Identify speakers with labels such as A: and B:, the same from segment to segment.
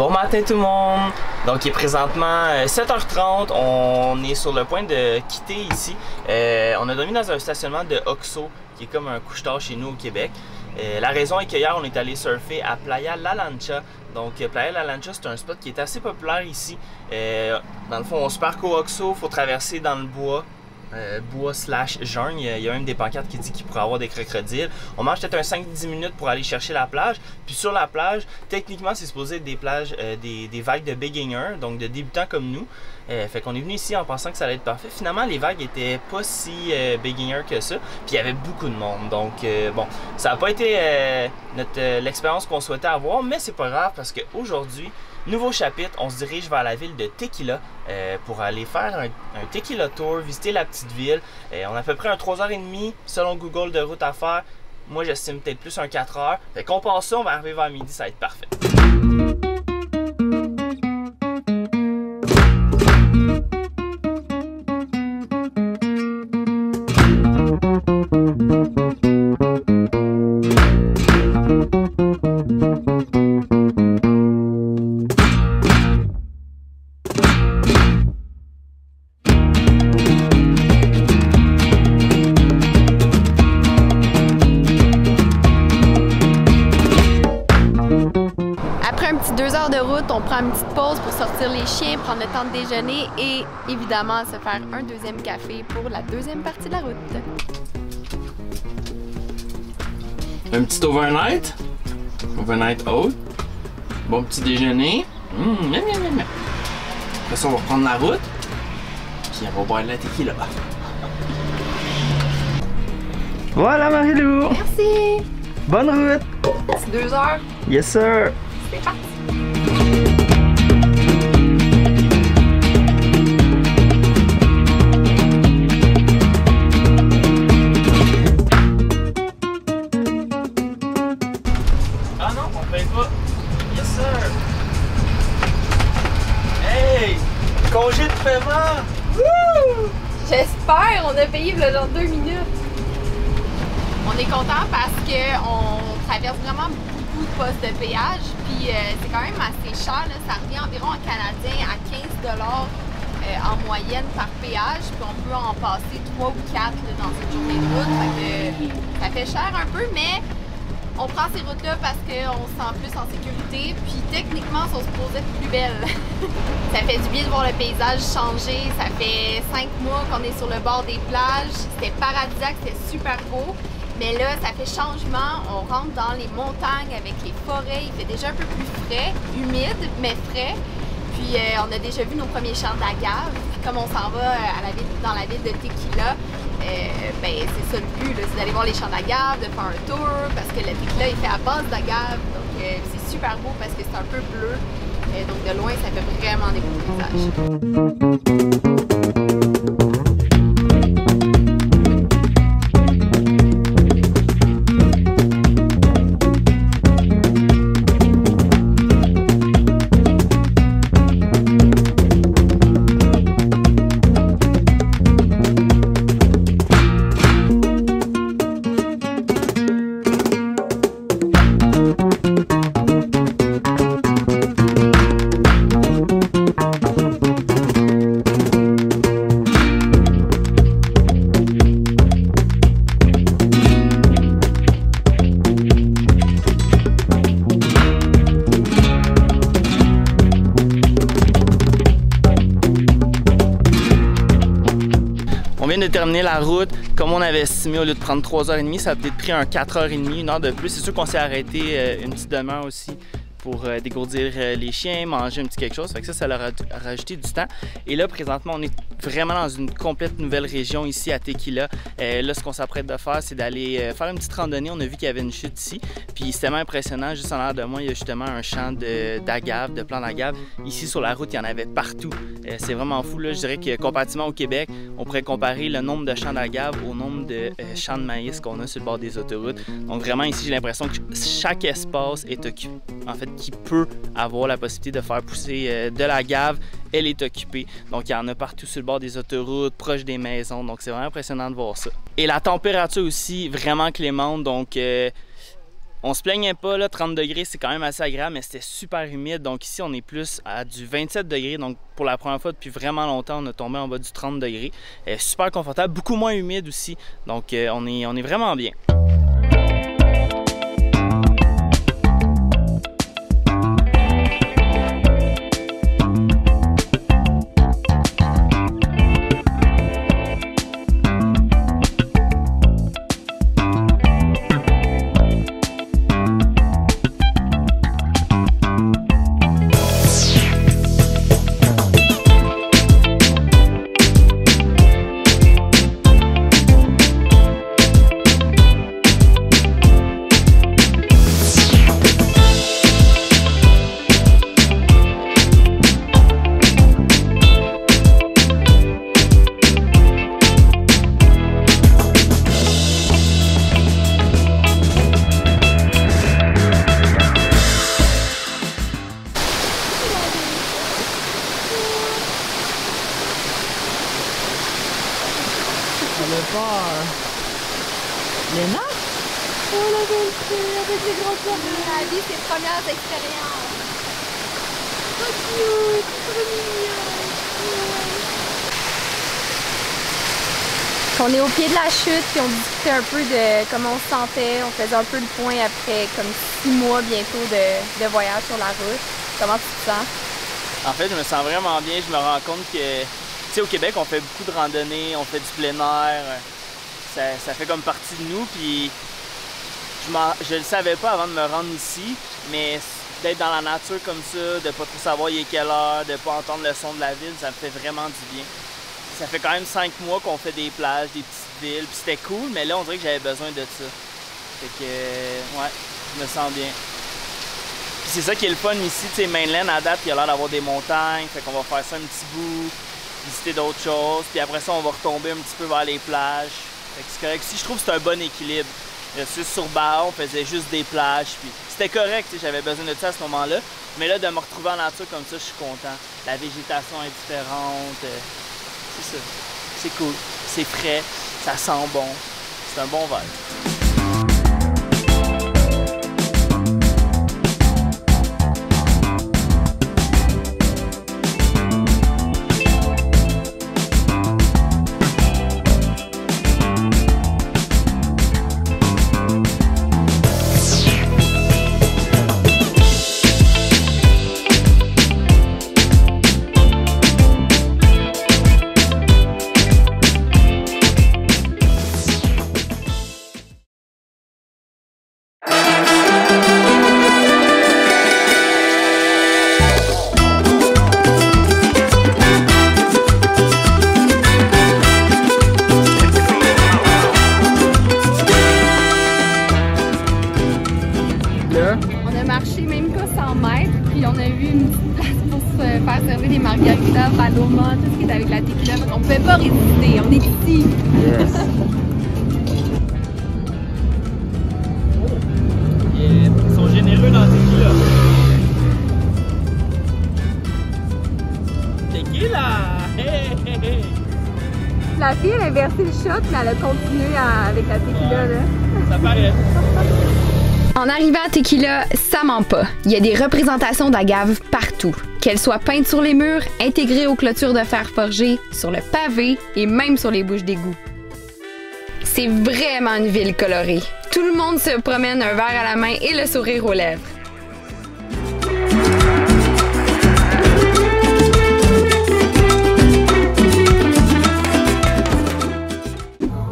A: Bon matin tout le monde! Donc il est présentement 7h30, on est sur le point de quitter ici. On a dormi dans un stationnement de Oxo, qui est comme un couche-tard chez nous au Québec. La raison est qu'hier on est allé surfer à Playa La Lancha. Donc Playa La Lancha, c'est un spot qui est assez populaire ici. Dans le fond on se parque au Oxo, il faut traverser dans le bois. Bois/jungle, il y a même des pancartes qui disent qu'il pourrait y avoir des crocodiles. On marche peut-être un 5-10 minutes pour aller chercher la plage. Puis sur la plage, techniquement c'est supposé être des plages, des vagues de beginners, donc de débutants comme nous. Fait qu'on est venu ici en pensant que ça allait être parfait. Finalement les vagues étaient pas si beginners que ça. Puis il y avait beaucoup de monde. Donc bon, ça n'a pas été l'expérience qu'on souhaitait avoir, mais c'est pas grave parce qu'aujourd'hui, nouveau chapitre, on se dirige vers la ville de Tequila pour aller faire un Tequila Tour, visiter la petite ville. On a à peu près un 3h30 selon Google de route à faire. Moi j'estime peut-être plus un 4h. Fait qu'on passe ça, on va arriver vers midi, ça va être parfait.
B: De route, on prend une petite pause pour sortir les chiens, prendre le temps de déjeuner et évidemment se faire un deuxième café pour la deuxième partie de la route.
A: Un petit overnight oat, bon petit déjeuner. Après ça on va prendre la route, puis on va boire de la tequila. Voilà Marie-Lou!
B: Merci!
A: Bonne route!
B: C'est 2 heures.
A: Yes sir!
B: C'est parti!
A: Ah non, on paye pas. Yes sir. Hey! Congé de paiement!
B: Wouh! J'espère! On a payé le genre 2 minutes. On est content parce qu'on traverse vraiment beaucoup de postes de péage. Puis c'est quand même assez cher. Là. Ça revient environ en canadien à 15$ en moyenne par péage. Puis on peut en passer 3 ou 4 là, dans une journée de route. Fait que, ça fait cher un peu, mais on prend ces routes-là parce qu'on se sent plus en sécurité, puis techniquement, on se posait plus belle. Ça fait du bien de voir le paysage changer. Ça fait 5 mois qu'on est sur le bord des plages. C'était paradisiaque, c'était super beau. Mais là, ça fait changement. On rentre dans les montagnes avec les forêts. Il fait déjà un peu plus frais, humide, mais frais. Puis on a déjà vu nos premiers champs d'agave. Puis comme on s'en va dans la ville de Tequila, ben, c'est ça le but, c'est d'aller voir les champs d'agave, de faire un tour, parce que le tequila est fait à base d'agave, donc c'est super beau parce que c'est un peu bleu, donc de loin ça fait vraiment des beaux paysages.
A: On vient de terminer la route. Comme on avait estimé, au lieu de prendre 3h30, ça a peut-être pris un 4h30, 1 heure de plus. C'est sûr qu'on s'est arrêté une petite demi-heure aussi pour dégourdir les chiens, manger un petit quelque chose. Fait que ça leur a rajouté du temps. Et là, présentement, on est vraiment dans une complète nouvelle région ici à Tequila. Là, ce qu'on s'apprête de faire, c'est d'aller faire une petite randonnée. On a vu qu'il y avait une chute ici. Puis c'est tellement impressionnant. Juste en arrière de moi, il y a justement un champ d'agave, de plants d'agave. Ici, sur la route, il y en avait partout. C'est vraiment fou. Là. Je dirais que comparativement au Québec, on pourrait comparer le nombre de champs d'agave au nombre de champs de maïs qu'on a sur le bord des autoroutes. Donc vraiment, ici, j'ai l'impression que chaque espace est occupé. En fait, qui peut avoir la possibilité de faire pousser de l'agave, elle est occupée. Donc il y en a partout sur le bord des autoroutes, proche des maisons. Donc c'est vraiment impressionnant de voir ça. Et la température aussi, vraiment clémente. Donc On se plaignait pas, là, 30 degrés, c'est quand même assez agréable, mais c'était super humide. Donc ici, on est plus à du 27 degrés. Donc pour la première fois depuis vraiment longtemps, on a tombé en bas du 30 degrés. Super confortable, beaucoup moins humide aussi. Donc on est vraiment bien.
B: Léna? Oh la belle fille avec les grands oreilles. La vie, ses premières expériences. Oh cute, trop mignon. On est au pied de la chute puis on discutait un peu de comment on se sentait. On faisait un peu le point après comme 6 mois bientôt de voyage sur la route. Comment tu te sens?
A: En fait, je me sens vraiment bien. Je me rends compte que, tu sais, au Québec, on fait beaucoup de randonnées, on fait du plein air. Ça fait comme partie de nous, puis je le savais pas avant de me rendre ici, mais d'être dans la nature comme ça, de pas trop savoir il est quelle heure, de pas entendre le son de la ville, ça me fait vraiment du bien. Ça fait quand même 5 mois qu'on fait des plages, des petites villes, puis c'était cool, mais là on dirait que j'avais besoin de ça. Fait que, ouais, je me sens bien. Puis c'est ça qui est le fun ici, tu sais, Mainland à date, il y a l'air d'avoir des montagnes, fait qu'on va faire ça un petit bout, visiter d'autres choses, puis après ça on va retomber un petit peu vers les plages. C'est correct. Si je trouve que c'est un bon équilibre. Sur Baja, on faisait juste des plages. C'était correct, j'avais besoin de ça à ce moment-là. Mais là, de me retrouver en nature comme ça, je suis content. La végétation est différente. C'est ça. C'est cool. C'est frais. Ça sent bon. C'est un bon vibe.
B: On a marché même pas 100 mètres, puis on a vu une petite place pour se faire servir des margaritas, paloma, tout ce qui est avec la tequila. On pouvait pas résister, on est ici.
A: Yes. Yeah. Ils sont généreux dans la tequila. Tequila! Hey, hey, hey.
B: La fille, elle a versé le shot, mais elle a continué avec la tequila. Là.
A: Ça paraît.
B: En arrivant à Tequila, ça ment pas. Il y a des représentations d'agave partout. Qu'elles soient peintes sur les murs, intégrées aux clôtures de fer forgé, sur le pavé et même sur les bouches d'égout. C'est vraiment une ville colorée. Tout le monde se promène un verre à la main et le sourire aux lèvres.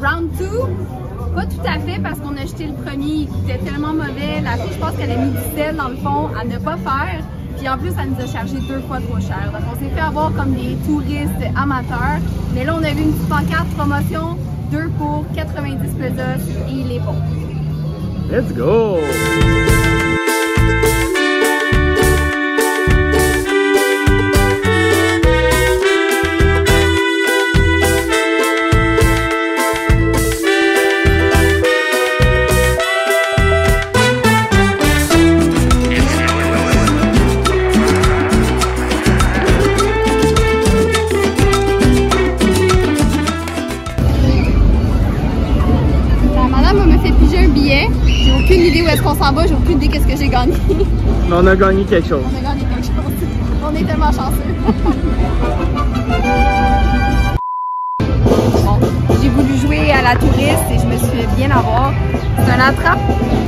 B: Round 2, pas tout à fait parce qu'on a jeté le premier, il était tellement mauvais. La fille, je pense qu'elle a mis du sel dans le fond à ne pas faire. Puis en plus, ça nous a chargé 2 fois trop cher. Donc on s'est fait avoir comme des touristes amateurs. Mais là, on a vu une petite pancarte promotion, 2 pour 90 pesos et il est bon.
A: Let's go!
B: Où est-ce qu'on s'en va,
A: On a gagné quelque chose.
B: On a gagné quelque chose. On est tellement chanceux. Bon, j'ai voulu jouer à la touriste et je me suis fait bien avoir. C'est un attrape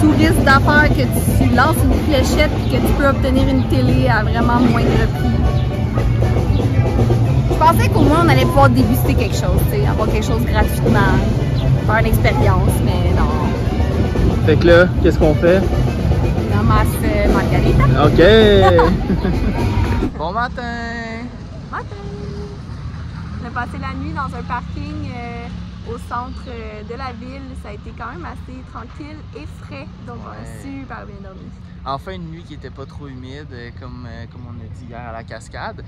B: touriste d'affaires que tu lances une fléchette et que tu peux obtenir une télé à vraiment moindre prix. Je pensais qu'au moins on allait pouvoir déguster quelque chose, avoir quelque chose gratuitement, faire une expérience, mais non.
A: Fait que là, qu'est-ce qu'on fait?
B: On ramasse margarita.
A: OK! Bon matin!
B: Matin! On a passé la nuit dans un parking au centre de la ville. Ça a été quand même assez tranquille et frais, donc on a super bien dormi.
A: Enfin, une nuit qui n'était pas trop humide, comme on a dit hier à la cascade.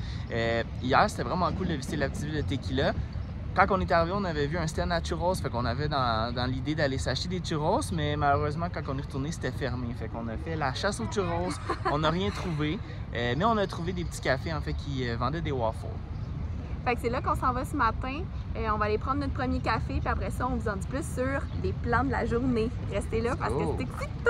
A: Hier, c'était vraiment cool de visiter la petite ville de Tequila. Quand on est arrivé, on avait vu un stand à churros, fait qu'on avait dans l'idée d'aller s'acheter des churros, mais malheureusement, quand on est retourné, c'était fermé. Fait qu'on a fait la chasse aux churros, on n'a rien trouvé, mais on a trouvé des petits cafés en fait qui vendaient des waffles.
B: Fait que c'est là qu'on s'en va ce matin. On va aller prendre notre premier café, puis après ça, on vous en dit plus sur les plans de la journée. Restez là parce que c'est excitant!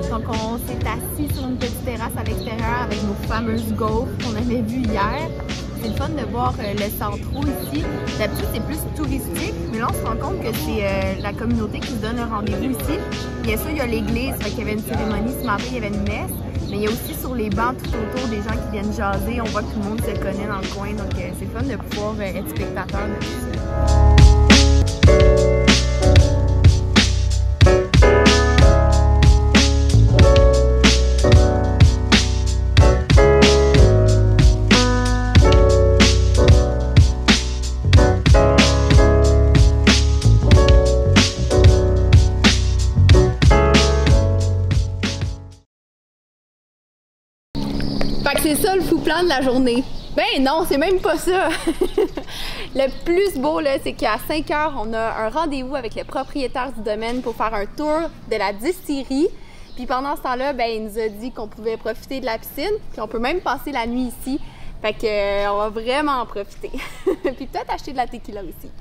B: Donc on s'est assis sur une petite terrasse à l'extérieur avec nos fameuses gaufres qu'on avait vues hier. C'est le fun de voir le centro ici. D'habitude, c'est plus touristique, mais là, on se rend compte que c'est la communauté qui se donne un rendez-vous ici. Bien sûr, il y a l'église, il y avait une cérémonie ce matin, il y avait une messe, mais il y a aussi sur les bancs tout autour des gens qui viennent jaser. On voit que tout le monde se connaît dans le coin, donc c'est fun de pouvoir être spectateur de tout ça. Fait que c'est ça le fou plan de la journée. Ben non, c'est même pas ça. Le plus beau, là, c'est qu'à 5 h, on a un rendez-vous avec le propriétaire du domaine pour faire un tour de la distillerie. Puis pendant ce temps-là, ben, il nous a dit qu'on pouvait profiter de la piscine. Puis on peut même passer la nuit ici. Fait que on va vraiment en profiter. Puis peut-être acheter de la tequila aussi.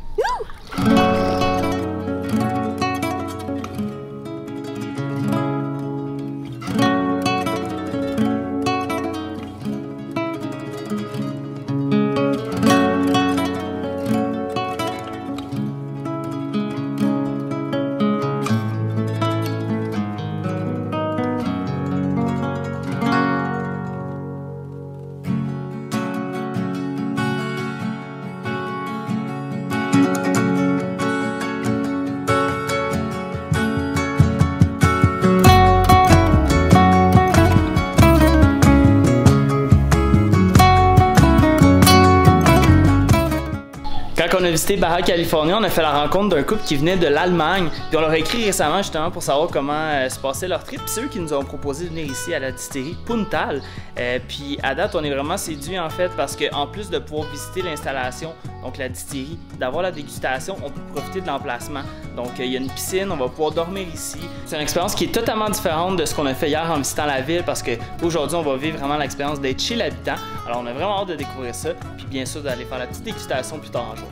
A: Quand on a visité Baja California, on a fait la rencontre d'un couple qui venait de l'Allemagne. Puis on leur a écrit récemment justement pour savoir comment se passait leur trip. Puis c'est eux qui nous ont proposé de venir ici à la distillerie Puntal. Puis à date, on est vraiment séduits en fait parce qu'en plus de pouvoir visiter l'installation, donc la distillerie, d'avoir la dégustation, on peut profiter de l'emplacement. Donc il y a une piscine, on va pouvoir dormir ici. C'est une expérience qui est totalement différente de ce qu'on a fait hier en visitant la ville parce qu'aujourd'hui, on va vivre vraiment l'expérience d'être chez l'habitant. Alors on a vraiment hâte de découvrir ça. Puis bien sûr, d'aller faire la petite dégustation plus tard en jour.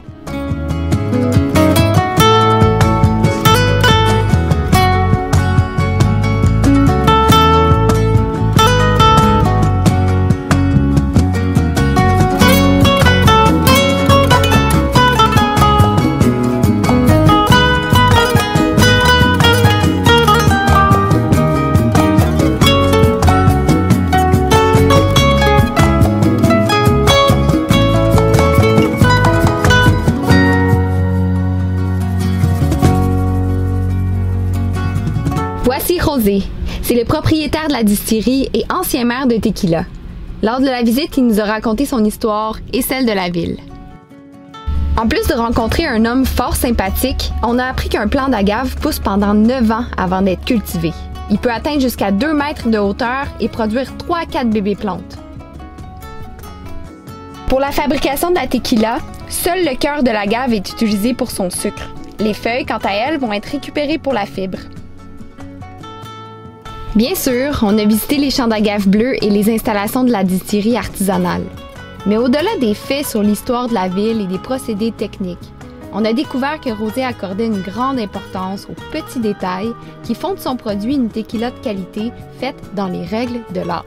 B: Voici José. C'est le propriétaire de la distillerie et ancien maire de Tequila. Lors de la visite, il nous a raconté son histoire et celle de la ville. En plus de rencontrer un homme fort sympathique, on a appris qu'un plant d'agave pousse pendant 9 ans avant d'être cultivé. Il peut atteindre jusqu'à 2 mètres de hauteur et produire 3 à 4 bébés plantes. Pour la fabrication de la tequila, seul le cœur de l'agave est utilisé pour son sucre. Les feuilles, quant à elles, vont être récupérées pour la fibre.
C: Bien sûr, on a visité les champs d'agave bleus et les installations de la distillerie artisanale. Mais au-delà des faits sur l'histoire de la ville et des procédés techniques, on a découvert que Rosé accordait une grande importance aux petits détails qui font de son produit une tequila de qualité faite dans les règles de l'art.